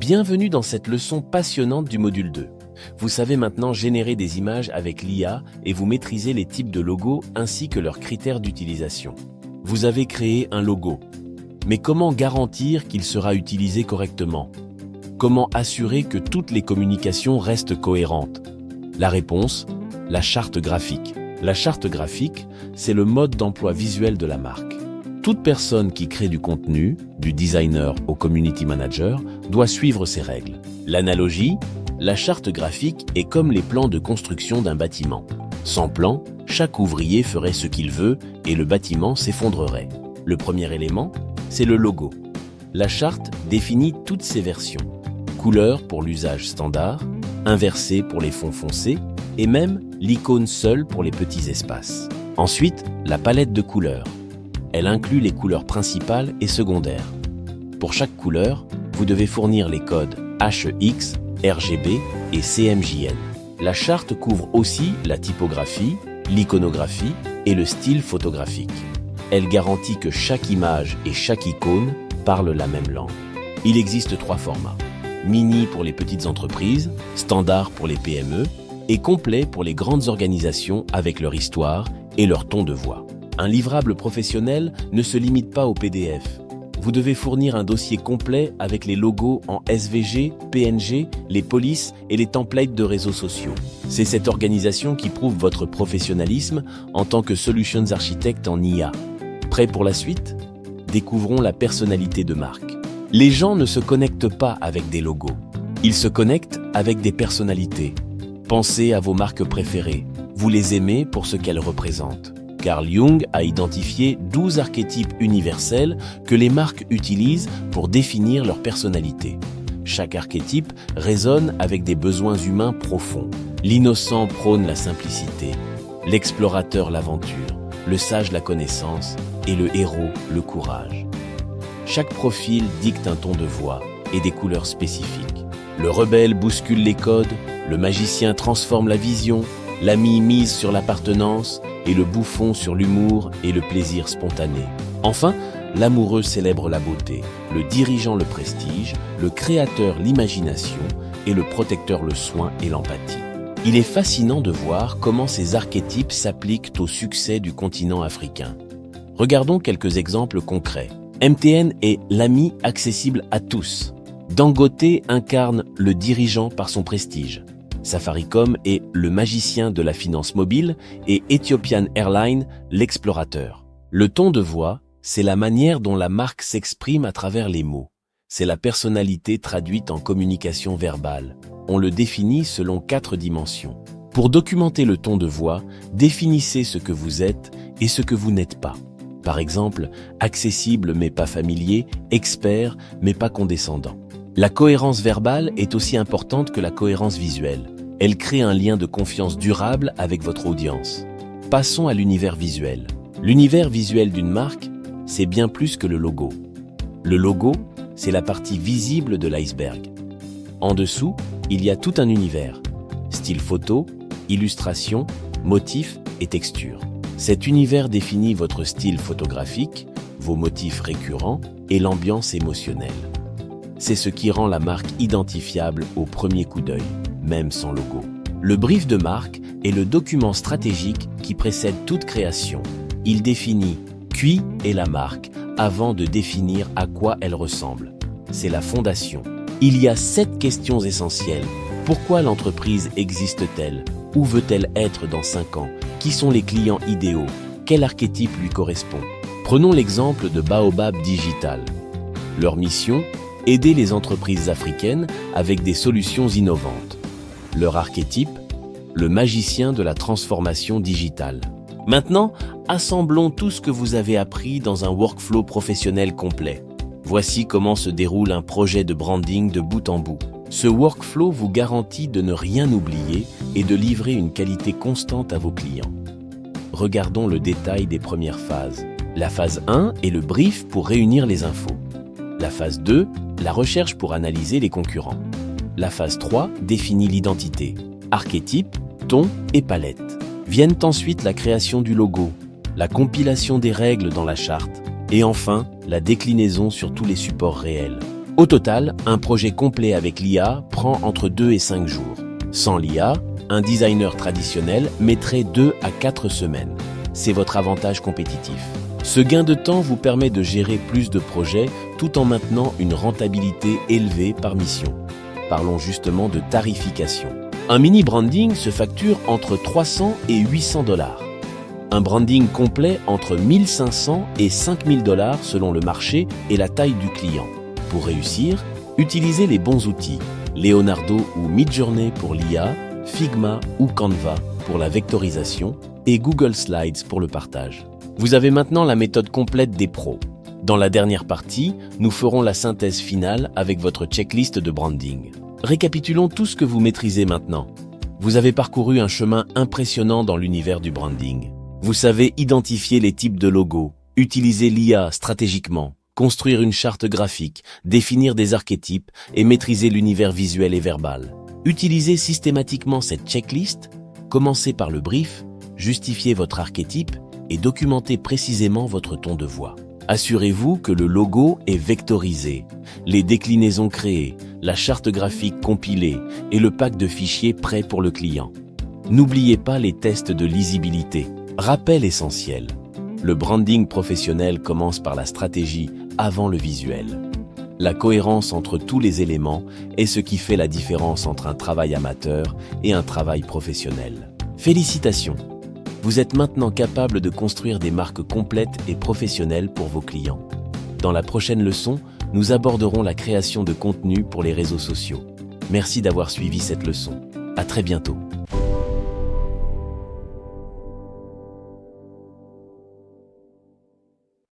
Bienvenue dans cette leçon passionnante du module 2. Vous savez maintenant générer des images avec l'IA et vous maîtrisez les types de logos ainsi que leurs critères d'utilisation. Vous avez créé un logo. Mais comment garantir qu'il sera utilisé correctement? Comment assurer que toutes les communications restent cohérentes? La réponse, la charte graphique. La charte graphique, c'est le mode d'emploi visuel de la marque. Toute personne qui crée du contenu, du designer au community manager, doit suivre ces règles. L'analogie, la charte graphique est comme les plans de construction d'un bâtiment. Sans plan, chaque ouvrier ferait ce qu'il veut et le bâtiment s'effondrerait. Le premier élément, c'est le logo. La charte définit toutes ces versions. Couleur pour l'usage standard, inversé pour les fonds foncés et même l'icône seule pour les petits espaces. Ensuite, la palette de couleurs. Elle inclut les couleurs principales et secondaires. Pour chaque couleur, vous devez fournir les codes HEX, RGB et CMJN. La charte couvre aussi la typographie, l'iconographie et le style photographique. Elle garantit que chaque image et chaque icône parlent la même langue. Il existe 3 formats. Mini pour les petites entreprises, standard pour les PME et complet pour les grandes organisations avec leur histoire et leur ton de voix. Un livrable professionnel ne se limite pas au PDF. Vous devez fournir un dossier complet avec les logos en SVG, PNG, les polices et les templates de réseaux sociaux. C'est cette organisation qui prouve votre professionnalisme en tant que Solutions Architect en IA. Prêt pour la suite? Découvrons la personnalité de marque. Les gens ne se connectent pas avec des logos. Ils se connectent avec des personnalités. Pensez à vos marques préférées. Vous les aimez pour ce qu'elles représentent. Carl Jung a identifié 12 archétypes universels que les marques utilisent pour définir leur personnalité. Chaque archétype résonne avec des besoins humains profonds. L'innocent prône la simplicité, l'explorateur l'aventure, le sage la connaissance et le héros le courage. Chaque profil dicte un ton de voix et des couleurs spécifiques. Le rebelle bouscule les codes, le magicien transforme la vision, l'ami mise sur l'appartenance et le bouffon sur l'humour et le plaisir spontané. Enfin, l'amoureux célèbre la beauté, le dirigeant le prestige, le créateur l'imagination et le protecteur le soin et l'empathie. Il est fascinant de voir comment ces archétypes s'appliquent au succès du continent africain. Regardons quelques exemples concrets. MTN est l'ami accessible à tous. Dangote incarne le dirigeant par son prestige. Safaricom est le magicien de la finance mobile et Ethiopian Airlines l'explorateur. Le ton de voix, c'est la manière dont la marque s'exprime à travers les mots. C'est la personnalité traduite en communication verbale. On le définit selon 4 dimensions. Pour documenter le ton de voix, définissez ce que vous êtes et ce que vous n'êtes pas. Par exemple, accessible mais pas familier, expert mais pas condescendant. La cohérence verbale est aussi importante que la cohérence visuelle. Elle crée un lien de confiance durable avec votre audience. Passons à l'univers visuel. L'univers visuel d'une marque, c'est bien plus que le logo. Le logo, c'est la partie visible de l'iceberg. En dessous, il y a tout un univers. Style photo, illustration, motifs et textures. Cet univers définit votre style photographique, vos motifs récurrents et l'ambiance émotionnelle. C'est ce qui rend la marque identifiable au premier coup d'œil, même sans logo. Le brief de marque est le document stratégique qui précède toute création. Il définit qui est la marque avant de définir à quoi elle ressemble. C'est la fondation. Il y a 7 questions essentielles. Pourquoi l'entreprise existe-t-elle? Où veut-elle être dans 5 ans? Qui sont les clients idéaux? Quel archétype lui correspond? Prenons l'exemple de Baobab Digital. Leur mission, aider les entreprises africaines avec des solutions innovantes. Leur archétype, le magicien de la transformation digitale. Maintenant, assemblons tout ce que vous avez appris dans un workflow professionnel complet. Voici comment se déroule un projet de branding de bout en bout. Ce workflow vous garantit de ne rien oublier et de livrer une qualité constante à vos clients. Regardons le détail des premières phases. La phase 1 est le brief pour réunir les infos. La phase 2, la recherche pour analyser les concurrents. La phase 3 définit l'identité, archétype, ton et palette. Viennent ensuite la création du logo, la compilation des règles dans la charte et enfin la déclinaison sur tous les supports réels. Au total, un projet complet avec l'IA prend entre 2 et 5 jours. Sans l'IA, un designer traditionnel mettrait 2 à 4 semaines. C'est votre avantage compétitif. Ce gain de temps vous permet de gérer plus de projets tout en maintenant une rentabilité élevée par mission. Parlons justement de tarification. Un mini branding se facture entre 300 et 800 $. Un branding complet entre 1500 et 5000 $ selon le marché et la taille du client. Pour réussir, utilisez les bons outils, Leonardo ou Midjourney pour l'IA, Figma ou Canva pour la vectorisation et Google Slides pour le partage. Vous avez maintenant la méthode complète des pros. Dans la dernière partie, nous ferons la synthèse finale avec votre checklist de branding. Récapitulons tout ce que vous maîtrisez maintenant. Vous avez parcouru un chemin impressionnant dans l'univers du branding. Vous savez identifier les types de logos, utiliser l'IA stratégiquement, construire une charte graphique, définir des archétypes et maîtriser l'univers visuel et verbal. Utilisez systématiquement cette checklist, commencez par le brief, justifiez votre archétype et documentez précisément votre ton de voix. Assurez-vous que le logo est vectorisé, les déclinaisons créées, la charte graphique compilée et le pack de fichiers prêt pour le client. N'oubliez pas les tests de lisibilité. Rappel essentiel. Le branding professionnel commence par la stratégie avant le visuel. La cohérence entre tous les éléments est ce qui fait la différence entre un travail amateur et un travail professionnel. Félicitations! Vous êtes maintenant capable de construire des marques complètes et professionnelles pour vos clients. Dans la prochaine leçon, nous aborderons la création de contenu pour les réseaux sociaux. Merci d'avoir suivi cette leçon. À très bientôt.